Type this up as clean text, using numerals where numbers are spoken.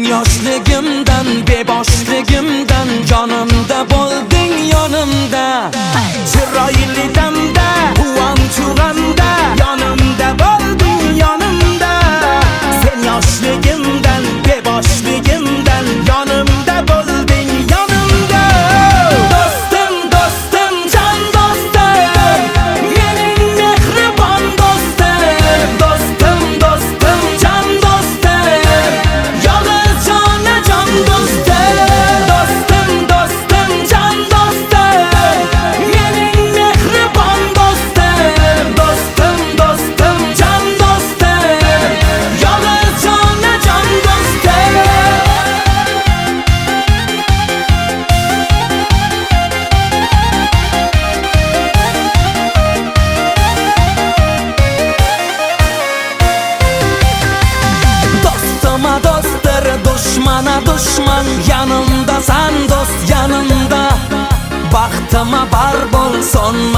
yoshligimdan, beboshligimdan yonimda bo'lding, yonimda. Chiroyli damda, quvonchug'imda yonimda bo'lding, yonimda. Sen yoshligimdan, beboshligimdan yonimda bo'lding, yonimda. Do'stim, do'stim, jon do'stim, mening mehribon do'stim. Do'stim, do'stim, jon do'stim, yolg'iz jonajon do'stim. Do'stim, do'stim, jon do'stim, mening mehribon do'stim. Do'stim, do'stim, jon do'stim, yolg'iz jonajon do'stim. Dostuma dostdir, dushmana dushman, yanımda sen dost, yanımda. Baxtıma bar bol, sonma